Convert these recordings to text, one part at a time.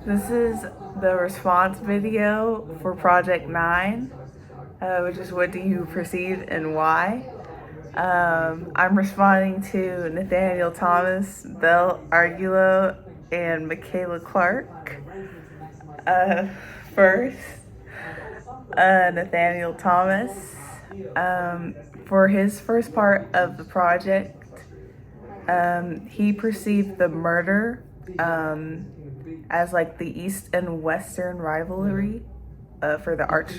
This is the response video for Project 9, which is what do you perceive and why. I'm responding to Nathaniel Thomas, Belle Argulo, and Michaela Clark. First, Nathaniel Thomas, for his first part of the project, he perceived the murder as like the East and Western rivalry for the art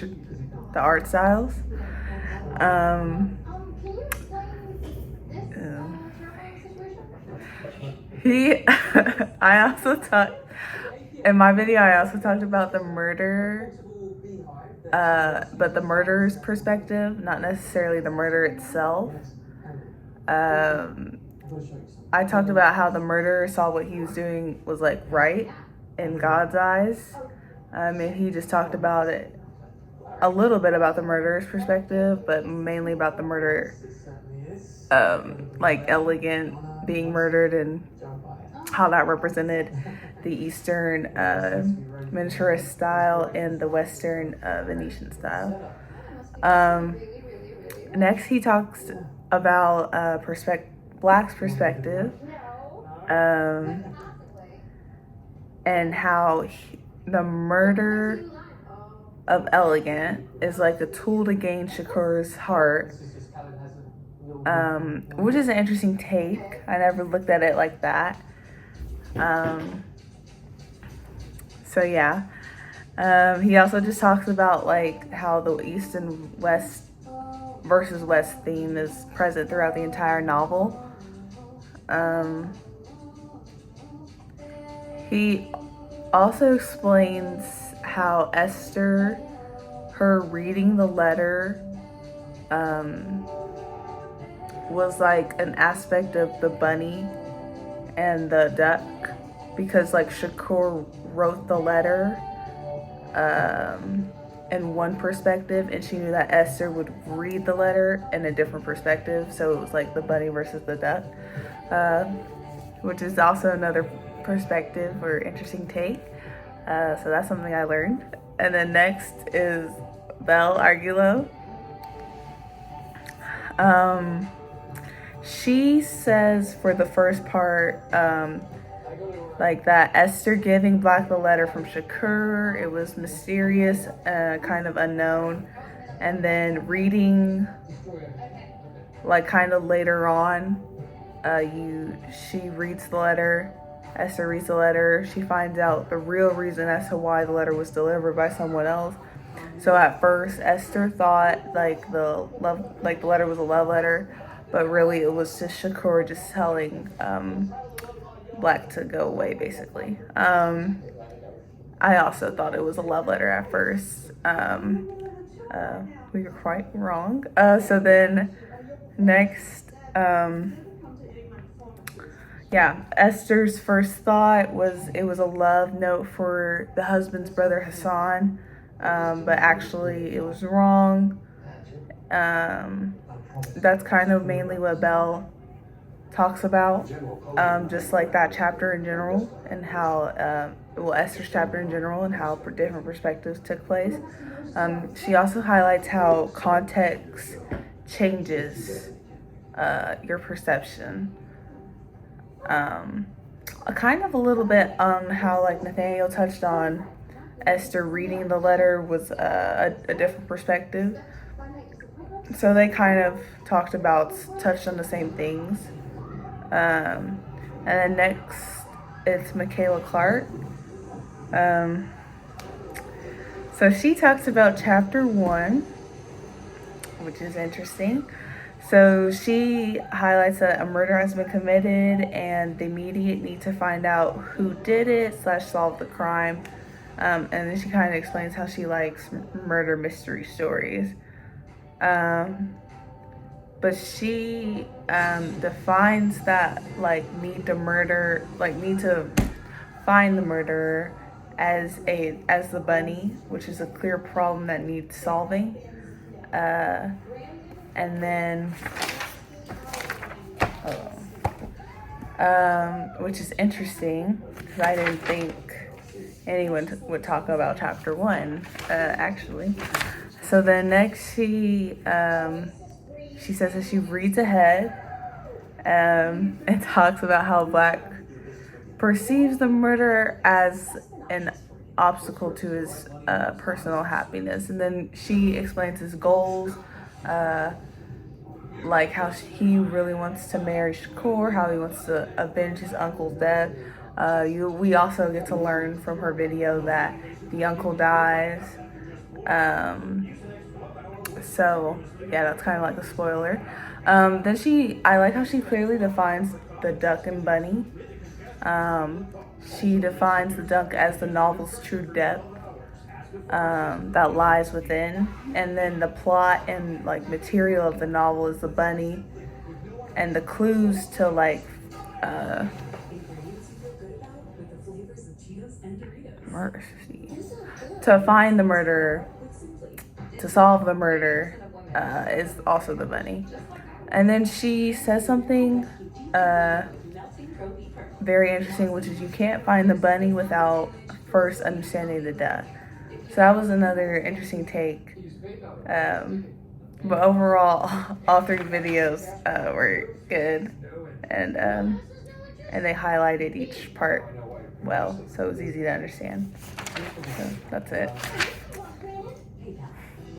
styles. He, I also talked in my video. I also talked about the murder, but the murderer's perspective, not necessarily the murder itself. I talked about how the murderer saw what he was doing was like right in God's eyes. And he just talked about it a little bit about the murderer's perspective, but mainly about the murderer, like Elegant being murdered and how that represented the Eastern miniaturist style and the Western Venetian style. Next, he talks about Black's perspective, and how the murder of Elegant is like a tool to gain Shakur's heart, which is an interesting take. I never looked at it like that. So yeah. He also just talks about like how the East and West versus West theme is present throughout the entire novel. He also explains how Esther, her reading the letter, was like an aspect of the bunny and the duck, because like Shakur wrote the letter in one perspective, and she knew that Esther would read the letter in a different perspective, so it was like the bunny versus the duck, which is also another perspective or interesting take. So that's something I learned. And then next is Belle Argulo. She says for the first part, like that Esther giving Black the letter from Shakur, it was mysterious, kind of unknown. And then reading, like kind of later on, she reads the letter. Esther reads the letter. She finds out the real reason as to why the letter was delivered by someone else. So at first, Esther thought like the letter was a love letter, but really it was just Shakur just telling Black to go away, basically. I also thought it was a love letter at first. We were quite wrong. So then next, Esther's first thought was it was a love note for the husband's brother Hassan, but actually it was wrong. That's kind of mainly what Belle talks about, just like that chapter in general, and how, Esther's chapter in general, and how different perspectives took place. She also highlights how context changes your perception. Kind of a little bit on how like Nathaniel touched on Esther reading the letter was a different perspective. So they kind of touched on the same things. And then next it's Michaela Clark. So she talks about chapter 1, which is interesting. So she highlights that a murder has been committed and the immediate need to find out who did it / solve the crime. And then she kind of explains how she likes murder mystery stories. But she defines that like need to find the murderer as the bunny, which is a clear problem that needs solving. And then, which is interesting because I didn't think anyone would talk about chapter 1, actually. So then next she says that she reads ahead and talks about how Black perceives the murder as an obstacle to his personal happiness. And then she explains his goals, like how he really wants to marry Shakur, how he wants to avenge his uncle's death. We also get to learn from her video that the uncle dies. So yeah, that's kind of like a spoiler. Then I like how she clearly defines the duck and bunny. She defines the duck as the novel's true depth that lies within, and then the plot and like material of the novel is the bunny, and the clues to like to find the murderer, to solve the murder, is also the bunny. And then she says something very interesting, which is you can't find the bunny without first understanding the duck. So that was another interesting take. But overall, all 3 videos were good, and they highlighted each part well, so it was easy to understand. So that's it.